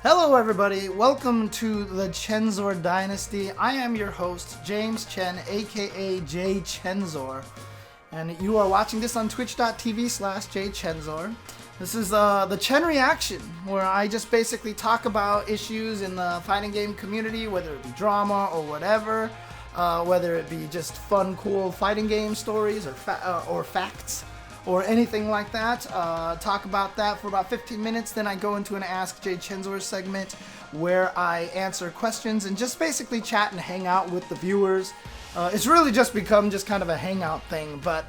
Hello everybody, welcome to the Chensor Dynasty. I am your host, James Chen, aka jchensor. And you are watching this on twitch.tv/jchensor. This is the Chen reaction, where I just basically talk about issues in the fighting game community, whether it be drama or whatever, whether it be just fun, cool fighting game stories or facts, or anything like that. Talk about that for about 15 minutes, then I go into an Ask J Chensor segment where I answer questions and just basically chat and hang out with the viewers. It's really just become just kind of a hangout thing, but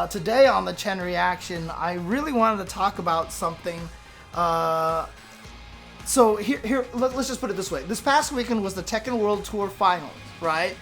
today on the Chen Reaction, I really wanted to talk about something. So let's just put it this way. This past weekend was the Tekken World Tour finals, right?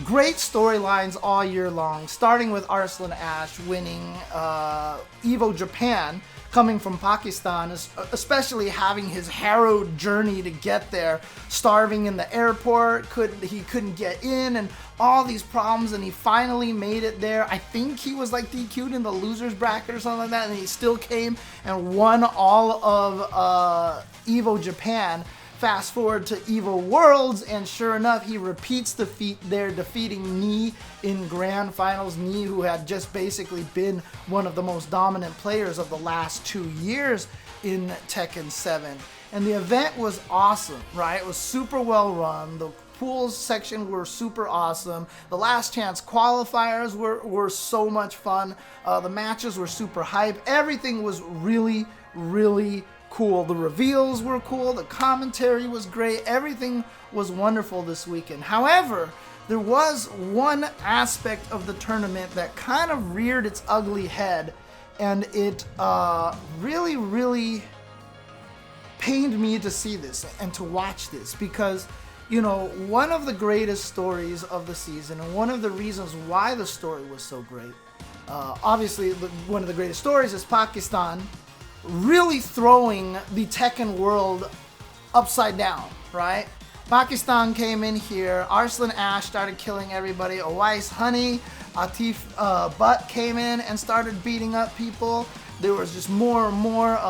Great storylines all year long, starting with Arslan Ash winning Evo Japan, coming from Pakistan, especially having his harrowed journey to get there, starving in the airport, he couldn't get in, and all these problems, and he finally made it there. I think he was like DQ'd in the losers bracket or something like that, and he still came and won all of Evo Japan. Fast forward to Evo Worlds, and sure enough, he repeats the feat there, defeating Ni in grand finals. Ni, who had just basically been one of the most dominant players of the last 2 years in Tekken 7. And the event was awesome, right? It was super well run. The pools section were super awesome. The last chance qualifiers were so much fun. The matches were super hype. Everything was really, really cool. The reveals were cool. The commentary was great. Everything was wonderful this weekend. However, there was one aspect of the tournament that kind of reared its ugly head, and it really, really pained me to see this and to watch this, because, you know, one of the greatest stories of the season, and one of the reasons why the story was so great, obviously one of the greatest stories is Pakistan really throwing the Tekken world upside down, right? Pakistan came in here, Arslan Ash started killing everybody, Awais Honey, Atif Butt came in and started beating up people. There was just more and more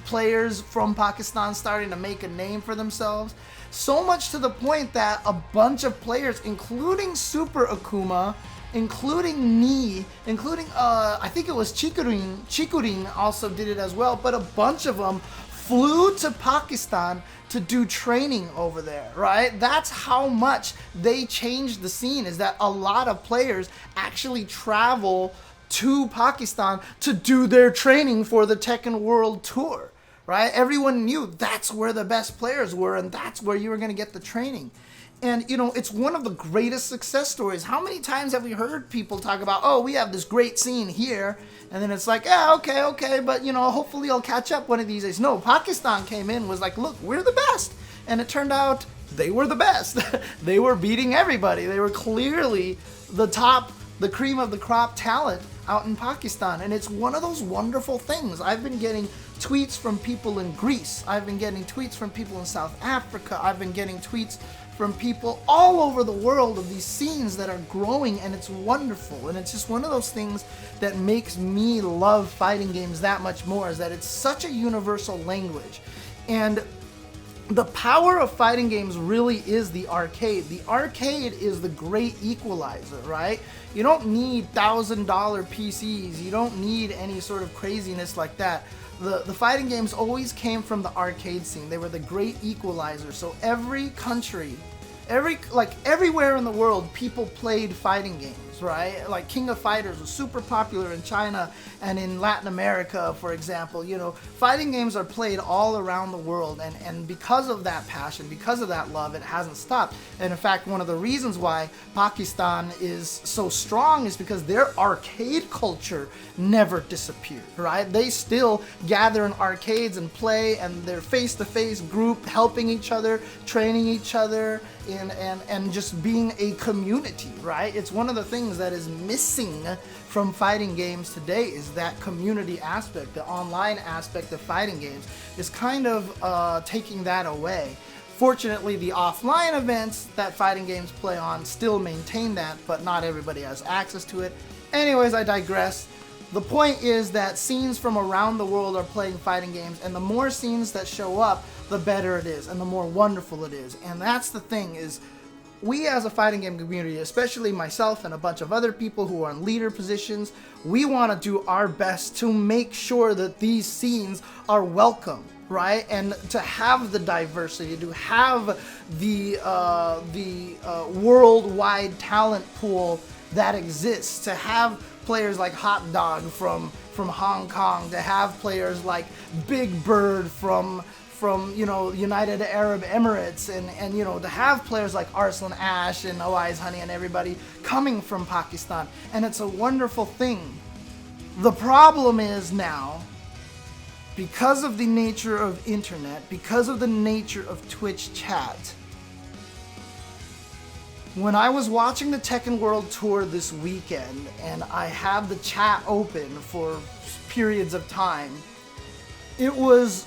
players from Pakistan starting to make a name for themselves. So much to the point that a bunch of players, including Super Akuma, including Ni, including I think it was Chikurin also did it as well, but a bunch of them flew to Pakistan to do training over there, right? That's how much they changed the scene, is that a lot of players actually travel to Pakistan to do their training for the Tekken World Tour, right? Everyone knew that's where the best players were, and that's where you were going to get the training. And, you know, it's one of the greatest success stories. How many times have we heard people talk about, oh, we have this great scene here, and then it's like, yeah, okay, but, you know, hopefully I'll catch up one of these days. No, Pakistan came in, was like, look, we're the best. And it turned out they were the best. They were beating everybody. They were clearly the top, the cream of the crop talent out in Pakistan. And it's one of those wonderful things. I've been getting tweets from people in Greece. I've been getting tweets from people in South Africa. I've been getting tweets from people all over the world of these scenes that are growing, and it's wonderful. And it's just one of those things that makes me love fighting games that much more, is that it's such a universal language. And the power of fighting games really is the arcade. The arcade is the great equalizer, right? You don't need $1,000 PCs. You don't need any sort of craziness like that. The fighting games always came from the arcade scene. They were the great equalizer. So every country, everywhere in the world, people played fighting games, right? Like King of Fighters was super popular in China and in Latin America, for example. You know, fighting games are played all around the world, and because of that passion, because of that love, it hasn't stopped. And in fact, one of the reasons why Pakistan is so strong is because their arcade culture never disappeared, right? They still gather in arcades and play, and they're face-to-face group, helping each other, training each other, and just being a community, right? It's one of the things that is missing from fighting games today, is that community aspect. The online aspect of fighting games is kind of taking that away. Fortunately, the offline events that fighting games play on still maintain that, but not everybody has access to it. Anyways, I digress. the point is that scenes from around the world are playing fighting games, and the more scenes that show up, the better it is, and the more wonderful it is. And that's the thing, is we as a fighting game community, especially myself and a bunch of other people who are in leader positions, we want to do our best to make sure that these scenes are welcome, right? And to have the diversity, to have the worldwide talent pool that exists, to have players like Hot Dog from Hong Kong, to have players like Big Bird from you know, United Arab Emirates, and you know, to have players like Arslan Ash and Oi's Honey and everybody coming from Pakistan, and it's a wonderful thing. The problem is now, because of the nature of internet, because of the nature of Twitch chat, when I was watching the Tekken World Tour this weekend and I had the chat open for periods of time, it was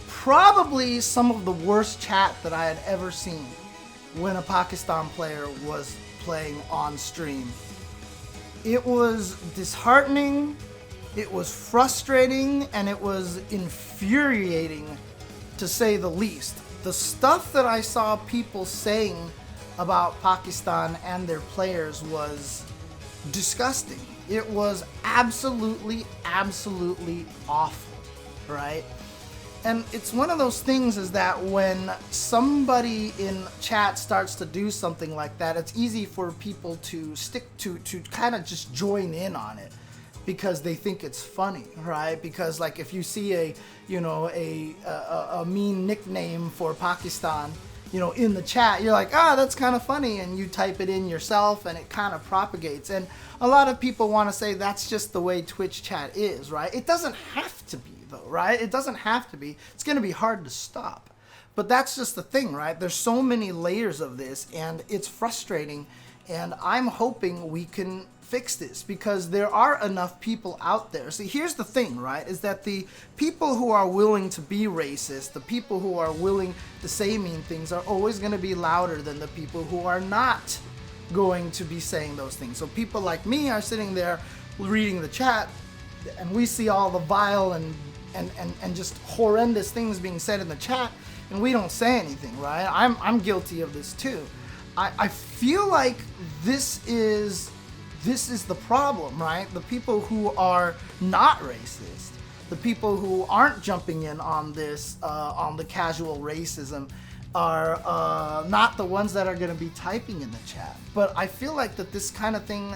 probably some of the worst chat that I had ever seen when a Pakistan player was playing on stream. It was disheartening, it was frustrating, and it was infuriating, to say the least. The stuff that I saw people saying about Pakistan and their players was disgusting. It was absolutely, absolutely awful, right? And it's one of those things, is that when somebody in chat starts to do something like that, it's easy for people to stick to kind of just join in on it because they think it's funny, right? Because like if you see a mean nickname for Pakistan, you know, in the chat, you're like, that's kind of funny, and you type it in yourself and it kind of propagates. And a lot of people want to say that's just the way Twitch chat is, right? It doesn't have to be, though, right? It doesn't have to be. It's going to be hard to stop. But that's just the thing, right? There's so many layers of this, and it's frustrating, and I'm hoping we can fix this, because there are enough people out there. See, here's the thing, right, is that the people who are willing to be racist, the people who are willing to say mean things, are always going to be louder than the people who are not going to be saying those things. So people like me are sitting there reading the chat, and we see all the vile and just horrendous things being said in the chat, and we don't say anything, right? I'm guilty of this too. I feel like this is the problem, right? The people who are not racist, the people who aren't jumping in on this, on the casual racism, are not the ones that are going to be typing in the chat. But I feel like that this kind of thing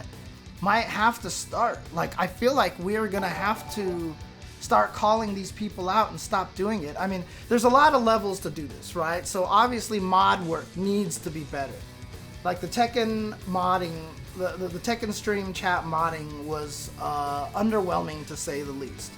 might have to start. Like, I feel like we're going to have to start calling these people out and stop doing it. I mean, there's a lot of levels to do this, right? So obviously mod work needs to be better. Like the Tekken modding, the Tekken stream chat modding was underwhelming, to say the least.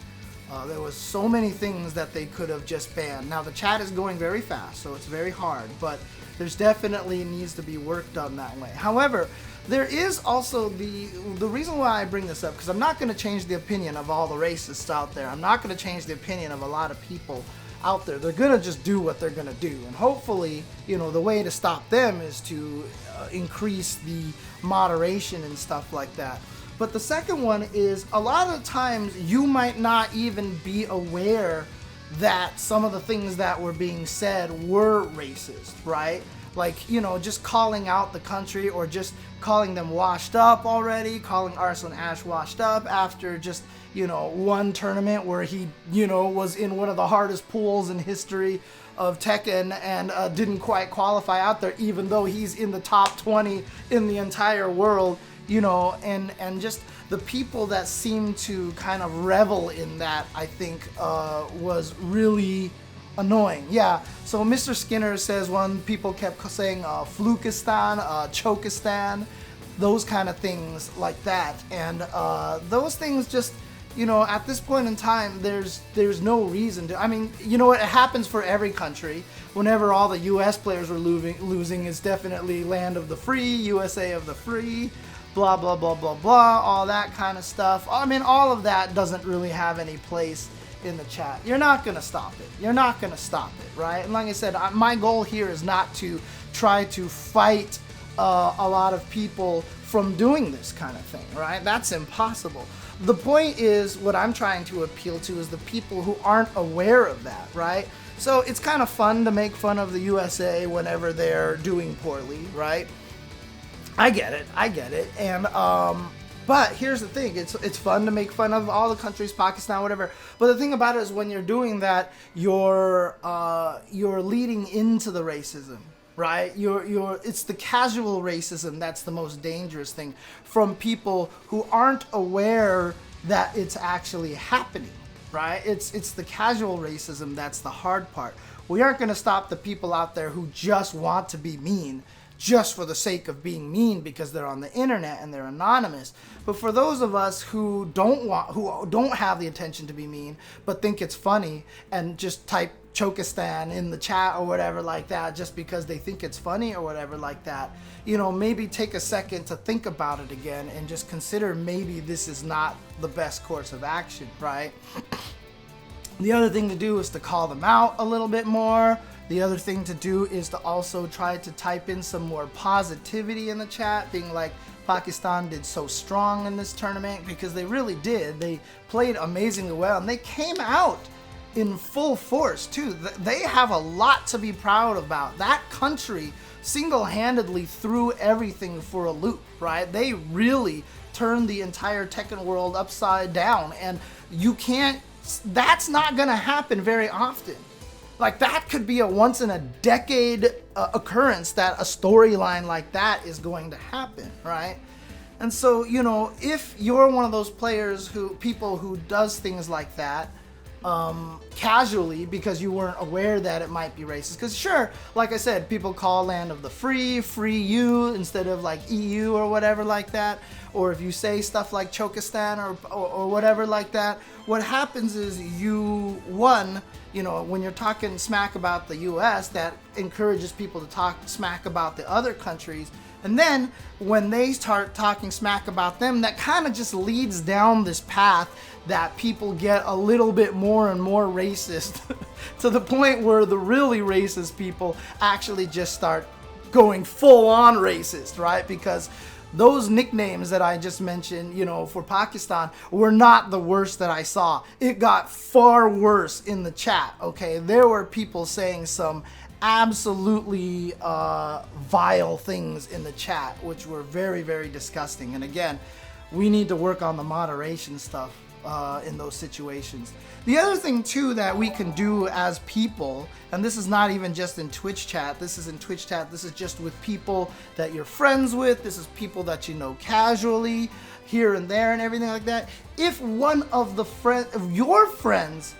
There was so many things that they could have just banned. Now the chat is going very fast, so it's very hard, but there's definitely needs to be work done that way. However, there is also the reason why I bring this up, because I'm not going to change the opinion of all the racists out there. I'm not going to change the opinion of a lot of people out there. They're going to just do what they're going to do, and hopefully, you know, the way to stop them is to increase the moderation and stuff like that. But the second one is, a lot of times you might not even be aware that some of the things that were being said were racist, right? Like, you know, just calling out the country, or just calling them washed up already, calling Arslan Ash washed up after just, you know, one tournament where he, you know, was in one of the hardest pools in history of Tekken and didn't quite qualify out there, even though he's in the top 20 in the entire world, you know, and just the people that seem to kind of revel in that, I think, was really annoying. Yeah, so Mr. Skinner says when people kept saying Flukistan, Chokistan, those kind of things like that, and those things just, you know, at this point in time, there's no reason to. I mean, you know what? It happens for every country. Whenever all the U.S. players were losing, it's definitely land of the free, USA of the free, blah, blah, blah, blah, blah, all that kind of stuff. I mean, all of that doesn't really have any place in the chat. You're not going to stop it. You're not going to stop it, right? And like I said, my goal here is not to try to fight a lot of people from doing this kind of thing, right? That's impossible. the point is, what I'm trying to appeal to is the people who aren't aware of that, right? So it's kind of fun to make fun of the USA whenever they're doing poorly, right? I get it, and but here's the thing: it's fun to make fun of all the countries, Pakistan, whatever. But the thing about it is, when you're doing that, you're leading into the racism, right? It's the casual racism that's the most dangerous thing, from people who aren't aware that it's actually happening, right? It's the casual racism that's the hard part. We aren't going to stop the people out there who just want to be mean, just for the sake of being mean because they're on the internet and they're anonymous. But for those of us who don't have the intention to be mean, but think it's funny and just type Chokistan in the chat or whatever like that, just because they think it's funny or whatever like that, maybe take a second to think about it again and just consider maybe this is not the best course of action, right? The other thing to do is to call them out a little bit more. The other thing to do is to also try to type in some more positivity in the chat, being like, Pakistan did so strong in this tournament, because they really did. They played amazingly well, and they came out in full force too. They have a lot to be proud about. That country single-handedly threw everything for a loop, right? They really turned the entire Tekken world upside down, and that's not gonna happen very often. Like, that could be a once in a decade occurrence that a storyline like that is going to happen, right? And so, if you're one of those people who does things like that casually because you weren't aware that it might be racist, because sure, like I said, people call land of the free you instead of like EU or whatever like that, or if you say stuff like Chokistan or whatever like that, what happens is when you're talking smack about the US, that encourages people to talk smack about the other countries. And then when they start talking smack about them, that kind of just leads down this path that people get a little bit more and more racist to the point where the really racist people actually just start going full on racist, right? Because those nicknames that I just mentioned, for Pakistan were not the worst that I saw. It got far worse in the chat, okay? There were people saying some absolutely vile things in the chat, which were very, very disgusting. And again, we need to work on the moderation stuff in those situations. The other thing too that we can do as people, and this is not even just in Twitch chat, this is just with people that you're friends with, this is people that you know casually here and there and everything like that. If one of your friends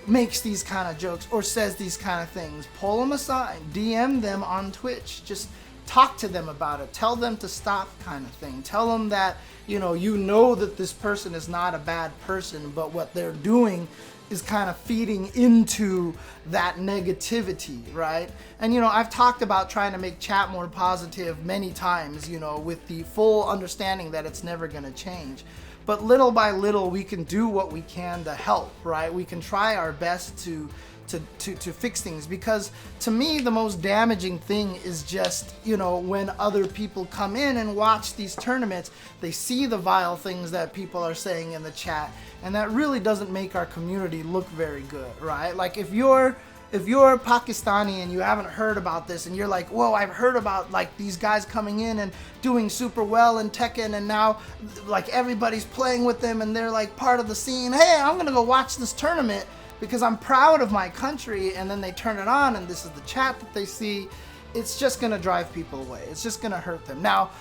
makes these kind of jokes or says these kind of things, pull them aside, DM them on Twitch, just talk to them about it, tell them to stop, kind of thing. Tell them that you know that this person is not a bad person, but what they're doing is kind of feeding into that negativity, right? And I've talked about trying to make chat more positive many times, with the full understanding that it's never going to change. But little by little, we can do what we can to help, right? We can try our best to fix things, because to me the most damaging thing is just when other people come in and watch these tournaments, they see the vile things that people are saying in the chat, and that really doesn't make our community look very good, right? Like if you're Pakistani and you haven't heard about this and you're like, whoa, I've heard about like these guys coming in and doing super well in Tekken, and now like everybody's playing with them and they're like part of the scene, hey, I'm gonna go watch this tournament because I'm proud of my country, and then they turn it on and this is the chat that they see, it's just gonna drive people away. It's just gonna hurt them. Now,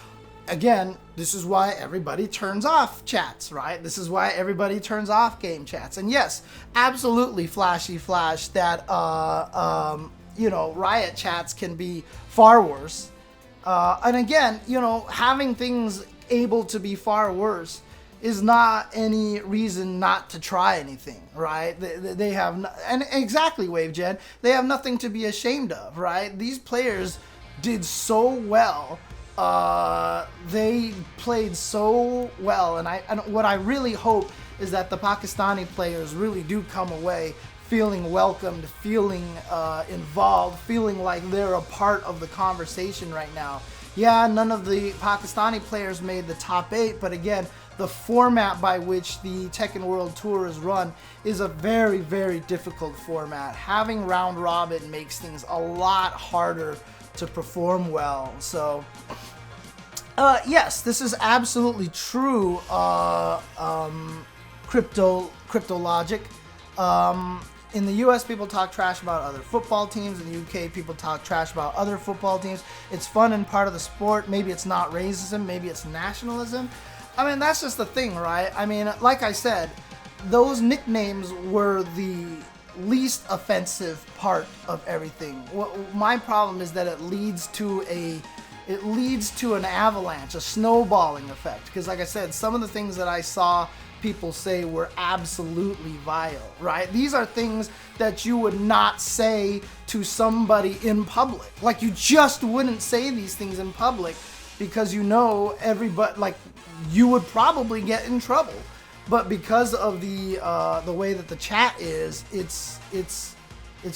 again, this is why everybody turns off chats, right? This is why everybody turns off game chats. And yes, absolutely flashy flash that, riot chats can be far worse. And again, having things able to be far worse is not any reason not to try anything, right? They have, and exactly, WaveGen, they have nothing to be ashamed of, right? These players did so well. They played so well, and what I really hope is that the Pakistani players really do come away feeling welcomed, feeling involved, feeling like they're a part of the conversation right now. Yeah, none of the Pakistani players made the top 8, but again, the format by which the Tekken World Tour is run is a very, very difficult format. Having round robin makes things a lot harder to perform well. So, yes, this is absolutely true, crypto logic. In the US, people talk trash about other football teams. In the UK, people talk trash about other football teams. It's fun and part of the sport. Maybe it's not racism. Maybe it's nationalism. I mean, that's just the thing, right? I mean, like I said, those nicknames were the least offensive part of everything. My problem is that it leads to an avalanche, a snowballing effect. Because like I said, some of the things that I saw people say were absolutely vile, right? These are things that you would not say to somebody in public. Like, you just wouldn't say these things in public because you know everybody, like, you would probably get in trouble. But because of the way that the chat is, it's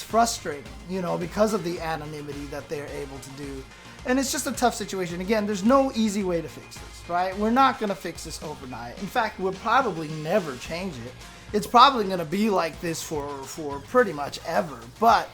frustrating, you know, because of the anonymity that they're able to do. And it's just a tough situation. Again, there's no easy way to fix this, right? We're not going to fix this overnight. In fact, we'll probably never change it. It's probably going to be like this for pretty much ever. But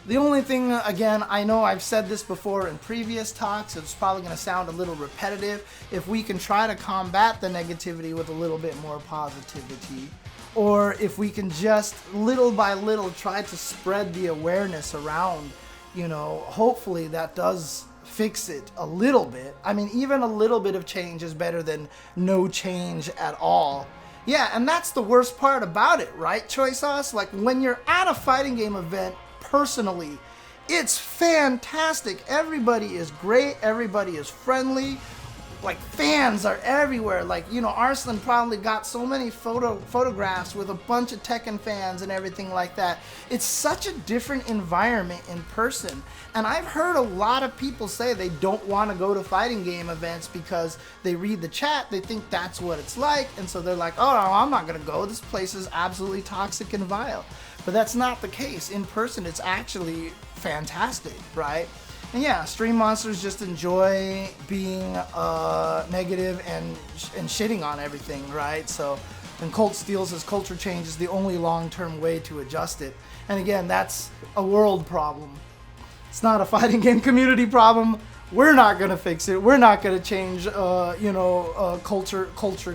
the only thing, again, I know I've said this before in previous talks, it's probably going to sound a little repetitive. If we can try to combat the negativity with a little bit more positivity, or if we can just little by little try to spread the awareness around, you know, hopefully that does fix it a little bit. I mean, even a little bit of change is better than no change at all. Yeah, and that's the worst part about it, right, Choi Sauce? Like, when you're at a fighting game event, personally, it's fantastic. Everybody is great. Everybody is friendly. Like, fans are everywhere. Like, you know, Arslan probably got so many photographs with a bunch of Tekken fans and everything like that. It's such a different environment in person. And I've heard a lot of people say they don't want to go to fighting game events because they read the chat, they think that's what it's like, and so they're like, oh, no, I'm not going to go. This place is absolutely toxic and vile. But that's not the case. In person, it's actually fantastic, right? And yeah, stream monsters just enjoy being negative and shitting on everything, right? So, and Colt Steel says culture change is the only long-term way to adjust it. And again, that's a world problem. It's not a fighting game community problem. We're not gonna fix it. We're not gonna change, culture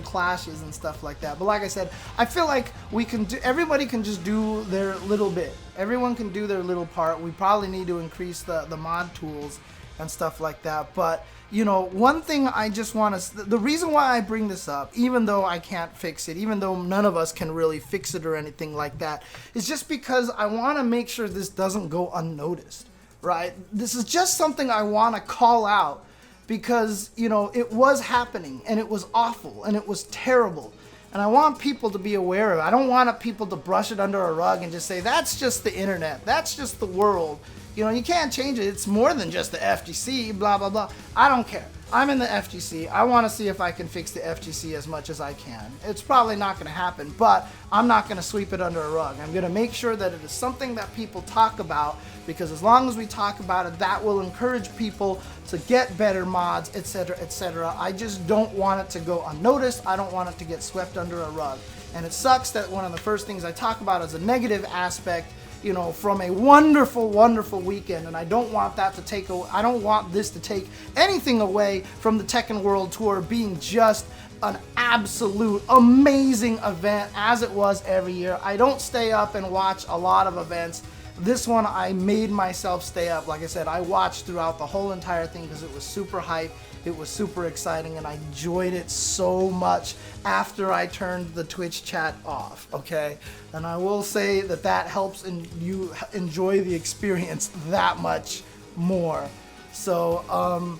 clashes and stuff like that. But like I said, I feel like we can do. Everybody can just do their little bit. Everyone can do their little part. We probably need to increase the mod tools and stuff like that. But you know, one thing I just want to. The reason why I bring this up, even though I can't fix it, even though none of us can really fix it or anything like that, is just because I want to make sure this doesn't go unnoticed. Right? This is just something I want to call out because, you know, it was happening and it was awful and it was terrible. And I want people to be aware of it. I don't want people to brush it under a rug and just say, that's just the internet. That's just the world. You know, you can't change it. It's more than just the FGC, blah, blah, blah. I don't care. I'm in the FGC. I want to see if I can fix the FGC as much as I can. It's probably not going to happen, but I'm not going to sweep it under a rug. I'm going to make sure that it is something that people talk about, because as long as we talk about it, that will encourage people to get better mods, etc., etc. I just don't want it to go unnoticed. I don't want it to get swept under a rug. And it sucks that one of the first things I talk about is a negative aspect, you know, from a wonderful, wonderful weekend, and I don't want that to take. I don't want this to take anything away from the Tekken World Tour being just an absolute amazing event as it was every year. I don't stay up and watch a lot of events. This one, I made myself stay up. Like I said, I watched throughout the whole entire thing because it was super hype. It was super exciting, and I enjoyed it so much after I turned the Twitch chat off, okay? And I will say that that helps you enjoy the experience that much more. So,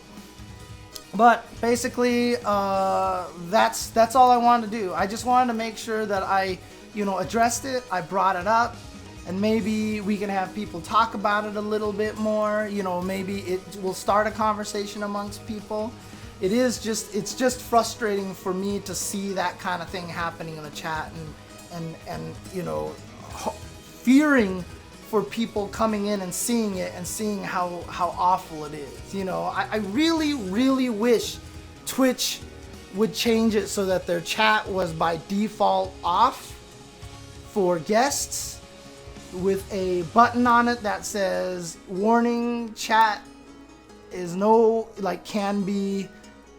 but basically, that's all I wanted to do. I just wanted to make sure that I, you know, addressed it, I brought it up, and maybe we can have people talk about it a little bit more. You know, maybe it will start a conversation amongst people. It's just frustrating for me to see that kind of thing happening in the chat, and you know, fearing for people coming in and seeing it and seeing how awful it is. You know, I really, really wish Twitch would change it so that their chat was by default off for guests, with a button on it that says warning, chat is no, like, can be,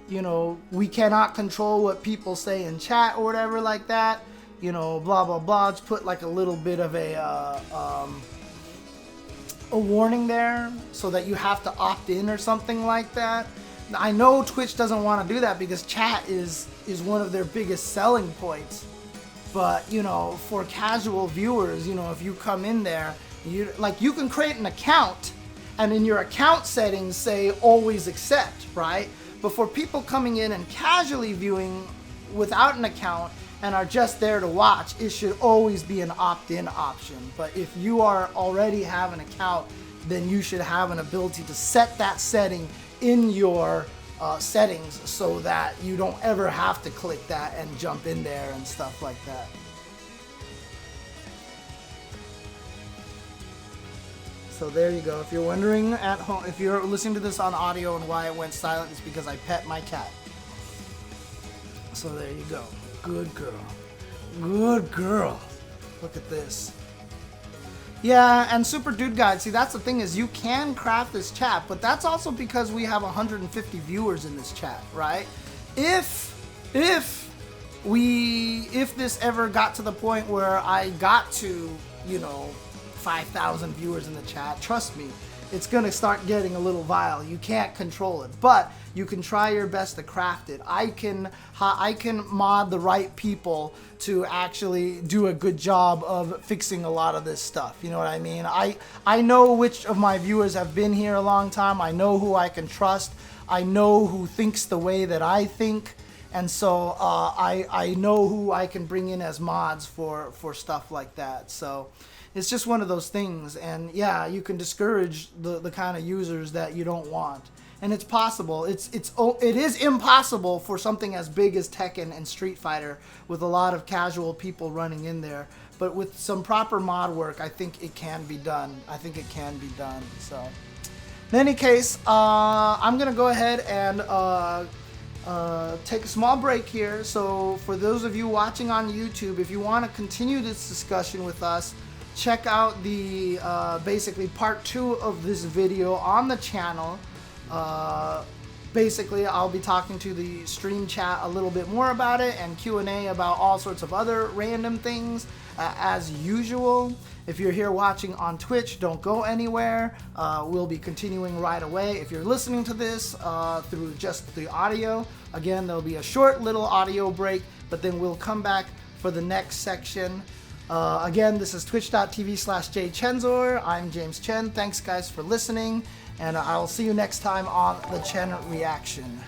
you know, we cannot control what people say in chat or whatever like that, you know, blah blah blah. Just put like a little bit of a warning there so that you have to opt in or something like that. I know Twitch doesn't want to do that because chat is one of their biggest selling points. But, you know, for casual viewers, you know, if you come in there, you can create an account and in your account settings say always accept, right? But for people coming in and casually viewing without an account and are just there to watch, it should always be an opt-in option. But if you are already have an account, then you should have an ability to set that setting in your settings so that you don't ever have to click that and jump in there and stuff like that. So there you go. If you're wondering at home, if you're listening to this on audio and why it went silent, it's because I pet my cat. So there you go. Good girl. Good girl. Look at this. Yeah, and Super Dude Guide, see, that's the thing, is you can craft this chat, but that's also because we have 150 viewers in this chat, right? If this ever got to the point where I got to, you know, 5,000 viewers in the chat, trust me, it's gonna start getting a little vile. You can't control it, but you can try your best to craft it. I can mod the right people to actually do a good job of fixing a lot of this stuff. You know what I mean? I know which of my viewers have been here a long time. I know who I can trust. I know who thinks the way that I think. And so I know who I can bring in as mods for stuff like that. So it's just one of those things. And yeah, you can discourage the kind of users that you don't want. And it's possible. It is impossible for something as big as Tekken and Street Fighter with a lot of casual people running in there. But with some proper mod work, I think it can be done. So in any case, I'm going to go ahead and take a small break here. So for those of you watching on YouTube, if you want to continue this discussion with us, check out the basically part 2 of this video on the channel. Basically, I'll be talking to the stream chat a little bit more about it and Q&A about all sorts of other random things as usual. If you're here watching on Twitch, don't go anywhere. We'll be continuing right away. If you're listening to this through just the audio, again, there'll be a short little audio break, but then we'll come back for the next section. Again, this is twitch.tv/jchensor. I'm James Chen. Thanks, guys, for listening. And I'll see you next time on the Chen Reaction.